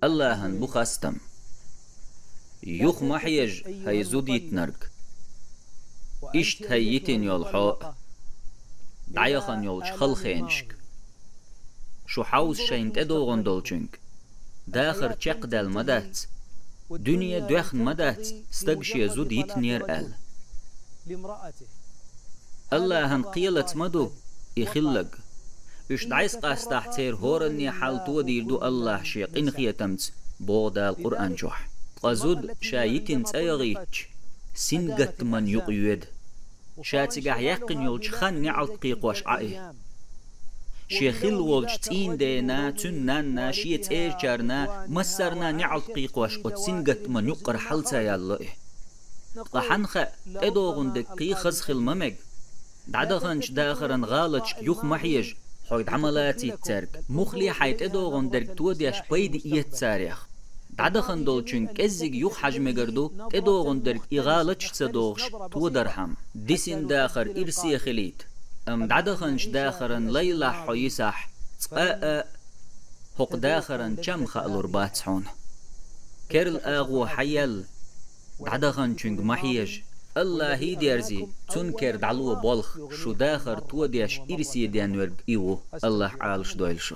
اللهن بخستم يخ محيج هي زوديت نرك إشت هيتين يول حق دعيخن يول شخل خينشك شو حوز شين تدو غندولچنك داخر چق دل مدات دنيا دوخن مدات استقشي زوديت نير ال اللهن قيلت مدو يخلق إش دعيس قاس تحتير هورني حالتو ديردو الله شيق إنخي تمت بوغدا القرآن جوح قزود شايتين تايغيتش سنقت من يقيد شاتقع يقن يولج خان نعلت قيقوش عائه شيخيل ولج تين دينا تنانا شيت ايرجارنا مسرنا نعلت قيقوش قد سنقت من يقر حلتا يالله قحنخ ادوغن دقي خزخل ممج دعدخنش داخرن غالج يخ محيج حويد عملاتي الترك مخلي حيت ادوغن درك توديش بيد ايه تاريخ دعدخن دولچن كزيگ يخ حجم گردو ادوغن درك اغالج تصدوغش تو درهم ديسين داخر ارسي خليت دعدخنش داخرن ليلة حيسح تقاء حق داخرن چم خالور باتحون كرل اغو حيل دعدخن چنگ محيج الله يديرزي تنكر دعلو بولخ شو داخر توديش ارسي ديانورگ ايوه الله عالش دويلشو